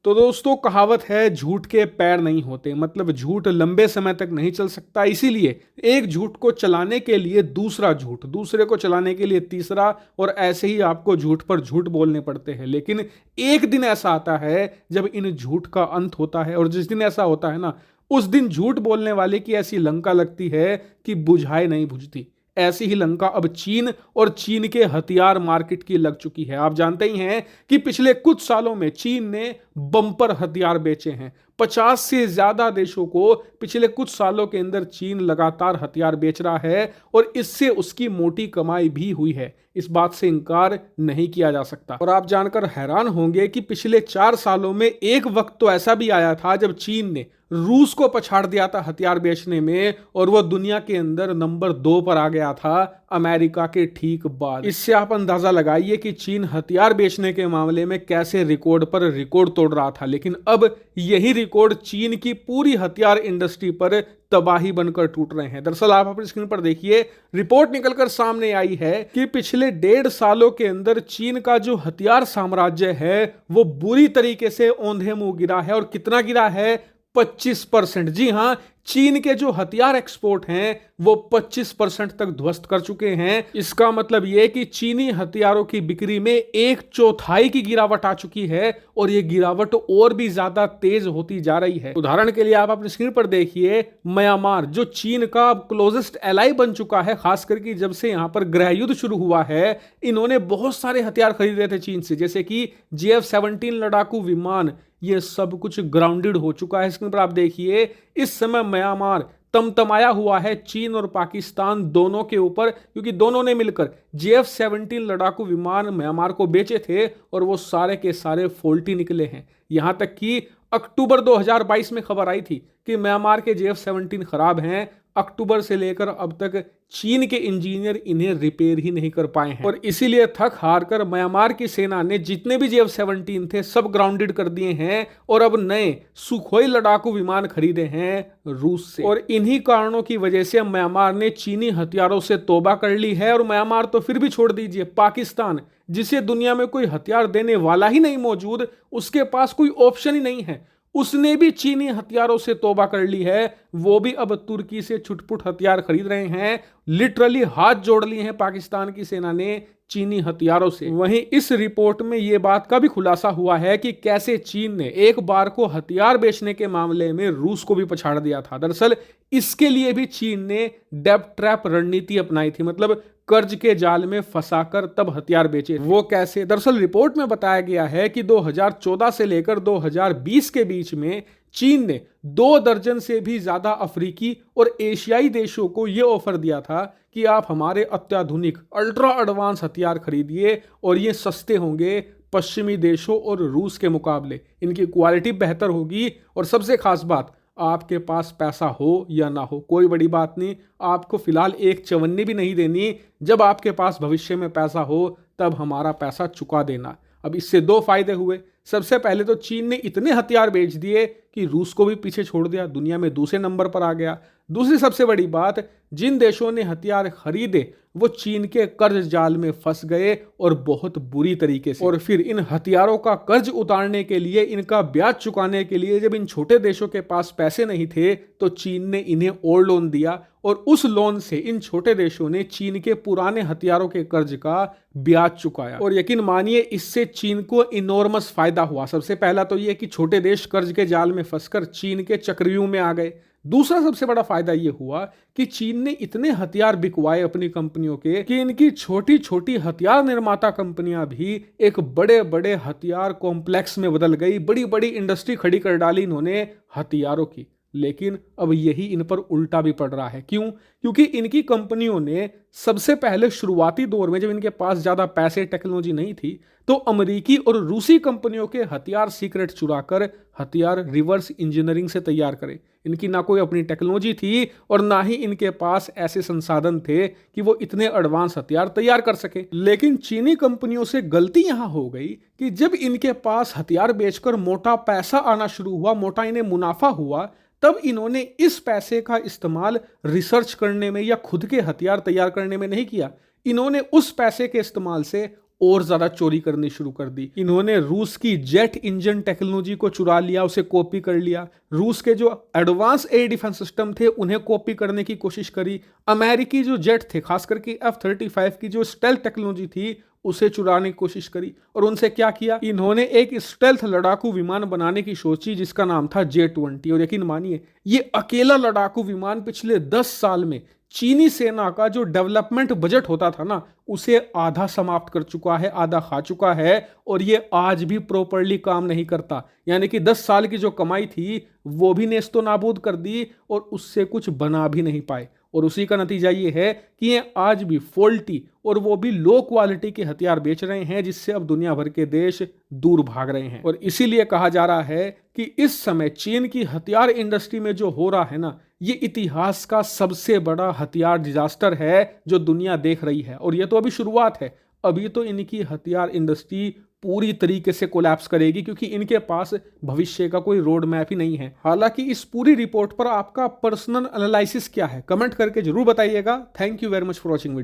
तो दोस्तों कहावत है झूठ के पैर नहीं होते, मतलब झूठ लंबे समय तक नहीं चल सकता। इसीलिए एक झूठ को चलाने के लिए दूसरा झूठ, दूसरे को चलाने के लिए तीसरा, और ऐसे ही आपको झूठ पर झूठ बोलने पड़ते हैं। लेकिन एक दिन ऐसा आता है जब इन झूठ का अंत होता है, और जिस दिन ऐसा होता है ना, उस दिन झूठ बोलने वाले की ऐसी लंका लगती है कि बुझाए नहीं बुझती। ऐसी ही लंका अब चीन और चीन के हथियार मार्केट की लग चुकी है। आप जानते ही हैं कि पिछले कुछ सालों में चीन ने बम्पर हथियार बेचे हैं। 50 से ज्यादा देशों को पिछले कुछ सालों के अंदर चीन लगातार हथियार बेच रहा है, और इससे उसकी मोटी कमाई भी हुई है। इस बात से इनकार नहीं किया जा सकता। और आप जानकर हैरान होंगे कि पिछले 4 सालों में एक वक्त तो ऐसा भी आया था जब चीन ने रूस को पछाड़ दिया था हथियार बेचने में, और वो दुनिया के अंदर नंबर 2 पर आ गया था, अमेरिका के ठीक बाद। इससे आप अंदाजा लगाइए कि चीन हथियार बेचने के मामले में कैसे रिकॉर्ड पर रिकॉर्ड तोड़ रहा था। लेकिन अब यही रिकॉर्ड चीन की पूरी हथियार इंडस्ट्री पर तबाही बनकर टूट रहे हैं। दरअसल आप अपनी स्क्रीन पर देखिए, रिपोर्ट निकलकर सामने आई है कि पिछले 1.5 सालों के अंदर चीन का जो हथियार साम्राज्य है वो बुरी तरीके से औंधे मुंह गिरा है। और कितना गिरा है? 25%। जी हां, चीन के जो हथियार एक्सपोर्ट हैं वो 25% तक ध्वस्त कर चुके हैं। इसका मतलब यह कि चीनी हथियारों की बिक्री में 1/4 की गिरावट आ चुकी है, और यह गिरावट और भी ज्यादा तेज होती जा रही है। उदाहरण के लिए आप अपनी स्क्रीन पर देखिए, म्यांमार जो चीन का क्लोजेस्ट एलाई बन चुका है, खास करके जब से यहां पर गृह युद्ध शुरू हुआ है, इन्होंने बहुत सारे हथियार खरीदे थे चीन से, जैसे कि JF-17 लड़ाकू विमान। ये सब कुछ ग्राउंडेड हो चुका है। स्क्रीन पर आप देखिए, इस समय म्यांमार तमतमाया हुआ है चीन और पाकिस्तान दोनों के ऊपर, क्योंकि दोनों ने मिलकर JF-17 लड़ाकू विमान म्यांमार को बेचे थे, और वो सारे के सारे फॉल्टी निकले हैं। यहां तक कि अक्टूबर 2022 में खबर आई थी कि म्यांमार के JF-17 खराब हैं। अक्टूबर से लेकर अब तक चीन के इंजीनियर इन्हें रिपेयर ही नहीं कर पाए हैं, और इसीलिए थक हार कर म्यांमार की सेना ने जितने भी JF-17 थे सब ग्राउंडेड कर दिए हैं, और अब नए सुखोई लड़ाकू विमान खरीदे हैं रूस से। और इन्हीं कारणों की वजह से म्यांमार ने चीनी हथियारों से तौबा कर ली है। और म्यांमार तो फिर भी छोड़ दीजिए, पाकिस्तान जिसे दुनिया में कोई हथियार देने वाला ही नहीं मौजूद, उसके पास कोई ऑप्शन ही नहीं है, उसने भी चीनी हथियारों से तौबा कर ली है। वो भी अब तुर्की से छुटपुट हथियार खरीद रहे हैं। लिटरली हाथ जोड़ लिए हैं पाकिस्तान की सेना ने चीनी हथियारों से। वहीं इस रिपोर्ट में यह बात का भी खुलासा हुआ है कि कैसे चीन ने एक बार को हथियार बेचने के मामले में रूस को भी पछाड़ दिया था। दरअसल इसके लिए भी चीन ने डेब्ट ट्रैप रणनीति अपनाई थी, मतलब कर्ज के जाल में फंसाकर तब हथियार बेचे। वो कैसे? दरअसल रिपोर्ट में बताया गया है कि 2014 से लेकर 2020 के बीच में चीन ने 2 दर्जन से भी ज्यादा अफ्रीकी और एशियाई देशों को यह ऑफर दिया था कि आप हमारे अत्याधुनिक अल्ट्रा एडवांस हथियार खरीदिए, और ये सस्ते होंगे पश्चिमी देशों और रूस के मुकाबले, इनकी क्वालिटी बेहतर होगी, और सबसे खास बात, आपके पास पैसा हो या ना हो कोई बड़ी बात नहीं, आपको फिलहाल एक चवन्नी भी नहीं देनी। जब आपके पास भविष्य में पैसा हो तब हमारा पैसा चुका देना। अब इससे 2 फायदे हुए। सबसे पहले तो चीन ने इतने हथियार बेच दिए कि रूस को भी पीछे छोड़ दिया, दुनिया में दूसरे नंबर पर आ गया। दूसरी सबसे बड़ी बात, जिन देशों ने हथियार खरीदे वो चीन के कर्ज जाल में फंस गए, और बहुत बुरी तरीके से। और फिर इन हथियारों का कर्ज उतारने के लिए, इनका ब्याज चुकाने के लिए जब इन छोटे देशों के पास पैसे नहीं थे, तो चीन ने इन्हें और लोन दिया, और उस लोन से इन छोटे देशों ने चीन के पुराने हथियारों के कर्ज का ब्याज चुकाया। और यकीन मानिए इससे चीन को इनॉर्मस फायदा हुआ। सबसे पहला तो यह कि छोटे देश कर्ज के जाल में फंसकर चीन के चक्रव्यूह में आ गए। दूसरा सबसे बड़ा फायदा यह हुआ कि चीन ने इतने हथियार बिकवाए अपनी कंपनियों के कि इनकी छोटी छोटी हथियार निर्माता कंपनियां भी एक बड़े बड़े हथियार कॉम्प्लेक्स में बदल गई। बड़ी बड़ी इंडस्ट्री खड़ी कर डाली इन्होंने हथियारों की। लेकिन अब यही इन पर उल्टा भी पड़ रहा है। क्यों? क्योंकि इनकी कंपनियों ने सबसे पहले शुरुआती दौर में, जब इनके पास ज्यादा पैसे टेक्नोलॉजी नहीं थी, तो अमेरिकी और रूसी कंपनियों के हथियार सीक्रेट चुराकर हथियार रिवर्स इंजीनियरिंग से तैयार करे। इनकी ना कोई अपनी टेक्नोलॉजी थी, और ना ही इनके पास ऐसे संसाधन थे कि वो इतने एडवांस हथियार तैयार कर सके। लेकिन चीनी कंपनियों से गलती यहां हो गई कि जब इनके पास हथियार बेचकर मोटा पैसा आना शुरू हुआ, मोटा इन्हें मुनाफा हुआ, तब इन्होंने इस पैसे का इस्तेमाल रिसर्च करने में या खुद के हथियार तैयार करने में नहीं किया। इन्होंने उस पैसे के इस्तेमाल से और ज्यादा चोरी करनी शुरू कर दी। इन्होंने रूस की जेट इंजन टेक्नोलॉजी को चुरा लिया, उसे कॉपी कर लिया। रूस के जो एडवांस एयर डिफेंस सिस्टम थे उन्हें कॉपी करने की कोशिश करी। अमेरिकी जो जेट थे, खास करके F-35 की जो स्टेल्थ टेक्नोलॉजी थी उसे चुराने की कोशिश करी। और उनसे क्या किया, इन्होंने एक स्टेल्थ लड़ाकू विमान बनाने की सोची जिसका नाम था J-20। और यकीन मानिए ये अकेला लड़ाकू विमान पिछले 10 साल में चीनी सेना का जो डेवलपमेंट बजट होता था ना, उसे आधा समाप्त कर चुका है, आधा खा चुका है। और ये आज भी प्रॉपरली काम नहीं करता, यानी कि 10 साल की जो कमाई थी वो भी नेस्तो नाबूद कर दी और उससे कुछ बना भी नहीं पाए। और उसी का नतीजा ये है कि ये आज भी फॉल्टी और वो भी लो क्वालिटी के हथियार बेच रहे हैं, जिससे अब दुनिया भर के देश दूर भाग रहे हैं। और इसीलिए कहा जा रहा है कि इस समय चीन की हथियार इंडस्ट्री में जो हो रहा है ना, ये इतिहास का सबसे बड़ा हथियार डिजास्टर है जो दुनिया देख रही है। और ये तो अभी शुरुआत है, अभी तो इनकी हथियार इंडस्ट्री पूरी तरीके से कोलैप्स करेगी, क्योंकि इनके पास भविष्य का कोई रोड मैप ही नहीं है। हालांकि इस पूरी रिपोर्ट पर आपका पर्सनल एनालिसिस क्या है, कमेंट करके जरूर बताइएगा। Thank you very much for watching video.